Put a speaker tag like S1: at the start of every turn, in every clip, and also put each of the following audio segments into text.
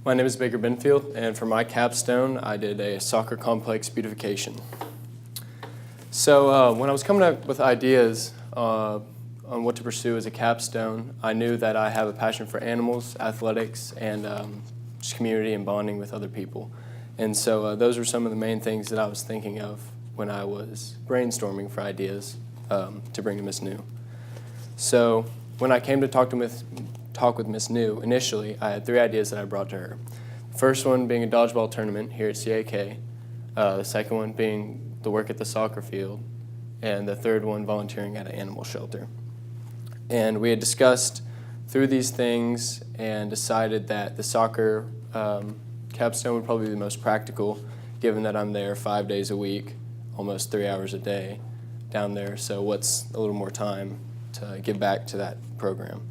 S1: My name is Benfield, and for my capstone, I did a soccer complex beautification. So when I was coming up with ideas on what to pursue as a capstone, I knew that I have a passion for animals, athletics, and just community and bonding with other people. And so those were some of the main things that I was thinking of when I was brainstorming for ideas to bring to Miss New. So when I came to talk with Miss New, initially I had 3 ideas that I brought to her. The first one being a dodgeball tournament here at CAK, the second one being the work at the soccer field, and the third one volunteering at an animal shelter. And we had discussed through these things and decided that the soccer capstone would probably be the most practical, given that I'm there 5 days a week, almost 3 hours a day down there, so what's a little more time to give back to that program.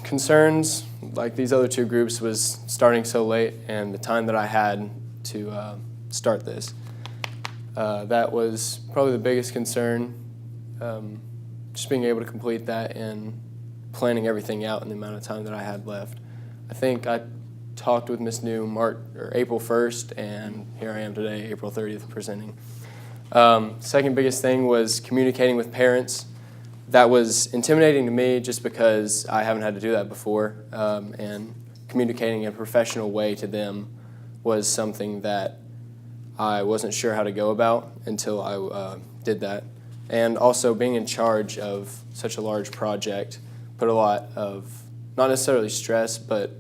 S1: Concerns, like these other 2 groups, was starting so late and the time that I had to start this. That was probably the biggest concern, just being able to complete that and planning everything out in the amount of time that I had left. I think I talked with Miss New April 1st, and here I am today, April 30th, presenting. Second biggest thing was communicating with parents. That was intimidating to me just because I haven't had to do that before, and communicating in a professional way to them was something that I wasn't sure how to go about until I did that. And also being in charge of such a large project put a lot of, not necessarily stress, but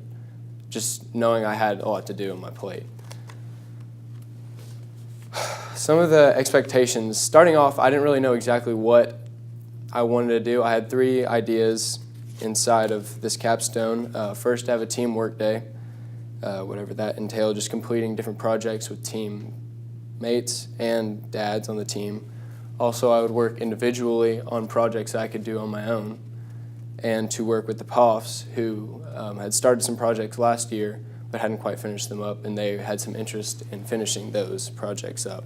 S1: just knowing I had a lot to do on my plate. Some of the expectations, starting off, I didn't really know exactly what I wanted to do. I had 3 ideas inside of this capstone. First, to have a teamwork day, whatever that entailed, just completing different projects with teammates and dads on the team. Also, I would work individually on projects I could do on my own, and to work with the POFs who had started some projects last year but hadn't quite finished them up, and they had some interest in finishing those projects up.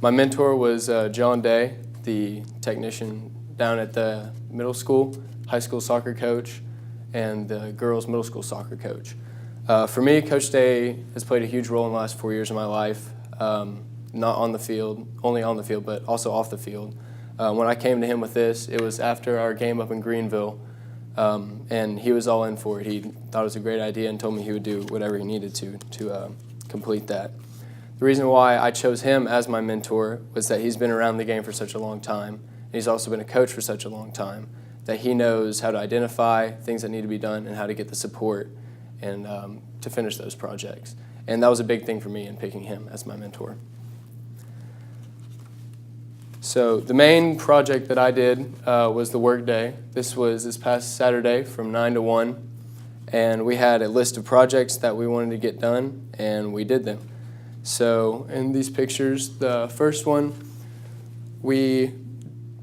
S1: My mentor was John Day, the technician down at the middle school, high school soccer coach, and the girls' middle school soccer coach. For me, Coach Day has played a huge role in the last 4 years of my life, not on the field, only on the field, but also off the field. When I came to him with this, it was after our game up in Greenville, and he was all in for it. He thought it was a great idea and told me he would do whatever he needed to complete that. The reason why I chose him as my mentor was that he's been around the game for such a long time, and he's also been a coach for such a long time, that he knows how to identify things that need to be done and how to get the support and to finish those projects. And that was a big thing for me in picking him as my mentor. So the main project that I did was the work day. This was this past Saturday from 9 to 1, and we had a list of projects that we wanted to get done, and we did them. So in these pictures, the first one, we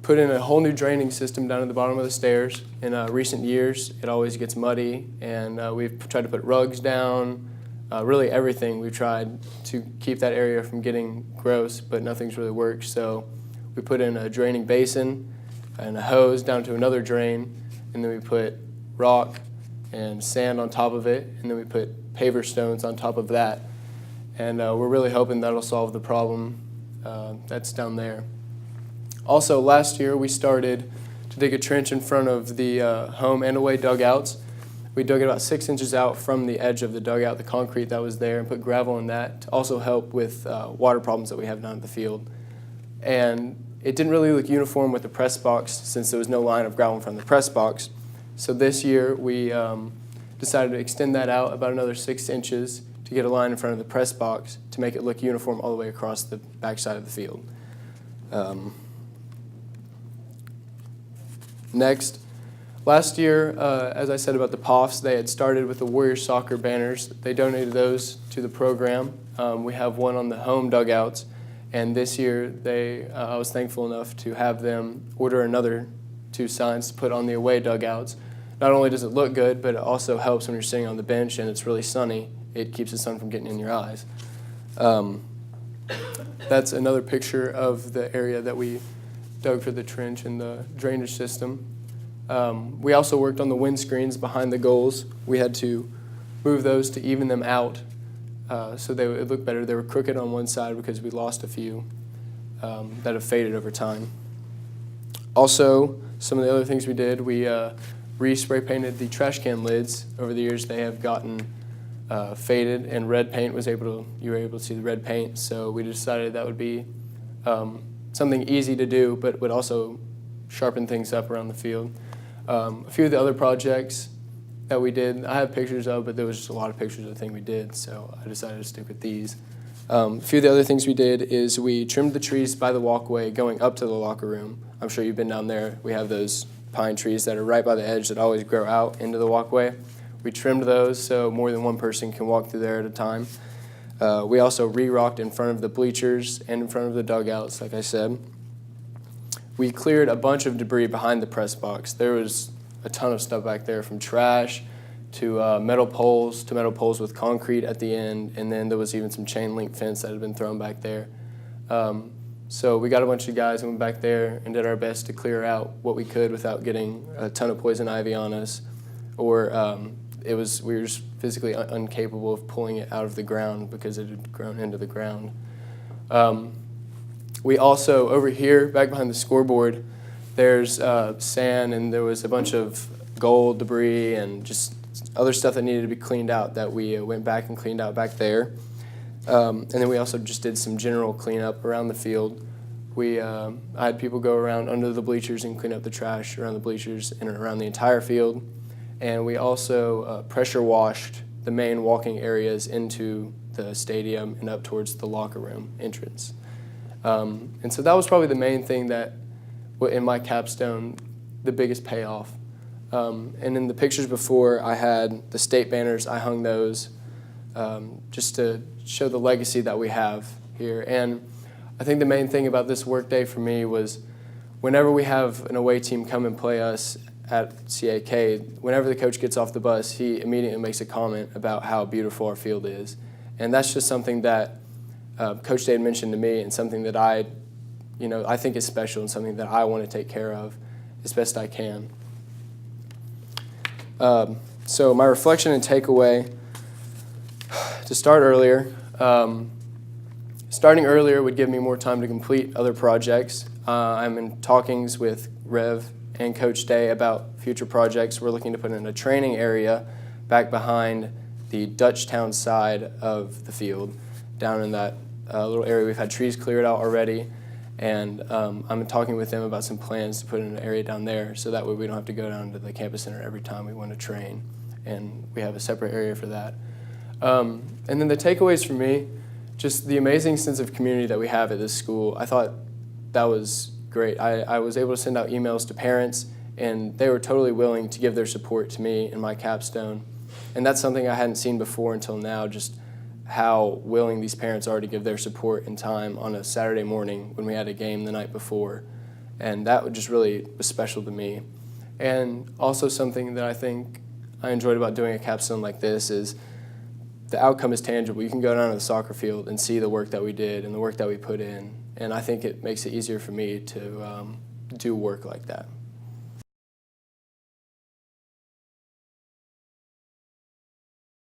S1: put in a whole new draining system down at the bottom of the stairs. In recent years, it always gets muddy, and we've tried to put rugs down, really everything. We've tried to keep that area from getting gross, but nothing's really worked. So we put in a draining basin and a hose down to another drain, and then we put rock and sand on top of it, and then we put paver stones on top of that. And we're really hoping that'll solve the problem that's down there. Also, last year we started to dig a trench in front of the home and away dugouts. We dug it about 6 inches out from the edge of the dugout, the concrete that was there, and put gravel in that to also help with water problems that we have down at the field. And it didn't really look uniform with the press box since there was no line of gravel in front of the press box. So this year we decided to extend that out about another 6 inches to get a line in front of the press box to make it look uniform all the way across the backside of the field. Next, last year, as I said about the POFs, they had started with the Warriors soccer banners. They donated those to the program. We have one on the home dugouts, and this year I was thankful enough to have them order another 2 signs to put on the away dugouts. Not only does it look good, but it also helps when you're sitting on the bench and it's really sunny. It keeps the sun from getting in your eyes. That's another picture of the area that we dug for the trench and the drainage system. We also worked on the windscreens behind the goals. We had to move those to even them out so they would look better. They were crooked on one side because we lost a few that have faded over time. Also, some of the other things we did, we re-spray painted the trash can lids. Over the years, they have gotten faded, and red paint you were able to see the red paint. So we decided that would be something easy to do, but would also sharpen things up around the field. A few of the other projects that we did, I have pictures of, but there was just a lot of pictures of the thing we did, so I decided to stick with these. A few of the other things we did is we trimmed the trees by the walkway going up to the locker room. I'm sure you've been down there. We have those pine trees that are right by the edge that always grow out into the walkway. We trimmed those so more than one person can walk through there at a time. We also re-rocked in front of the bleachers and in front of the dugouts, like I said. We cleared a bunch of debris behind the press box. There was a ton of stuff back there, from trash to metal poles with concrete at the end, and then there was even some chain link fence that had been thrown back there. So we got a bunch of guys and went back there and did our best to clear out what we could without getting a ton of poison ivy on us, or we were just physically incapable of pulling it out of the ground because it had grown into the ground. We also, over here, back behind the scoreboard, there's sand, and there was a bunch of gold debris and just other stuff that needed to be cleaned out that we went back and cleaned out back there. And then we also just did some general cleanup around the field. I had people go around under the bleachers and clean up the trash around the bleachers and around the entire field. And we also pressure washed the main walking areas into the stadium and up towards the locker room entrance. And so that was probably the main thing that, in my capstone, the biggest payoff. And in the pictures before, I had the state banners. I hung those just to show the legacy that we have here. And I think the main thing about this work day for me was whenever we have an away team come and play us at CAK, whenever the coach gets off the bus, he immediately makes a comment about how beautiful our field is. And that's just something that Coach Day had mentioned to me, and something that I think is special and something that I want to take care of as best I can. So my reflection and takeaway, to start earlier, starting earlier would give me more time to complete other projects. I'm in talkings with Rev and Coach Day about future projects. We're looking to put in a training area back behind the Dutchtown side of the field, down in that little area. We've had trees cleared out already, and I'm talking with them about some plans to put in an area down there, so that way we don't have to go down to the campus center every time we want to train, and we have a separate area for that. And then the takeaways for me, just the amazing sense of community that we have at this school. I thought that was great. I was able to send out emails to parents, and they were totally willing to give their support to me and my capstone. And that's something I hadn't seen before until now, just how willing these parents are to give their support and time on a Saturday morning when we had a game the night before. And that just really was special to me. And also something that I think I enjoyed about doing a capstone like this is the outcome is tangible. You can go down to the soccer field and see the work that we did and the work that we put in. And I think it makes it easier for me to do work like that.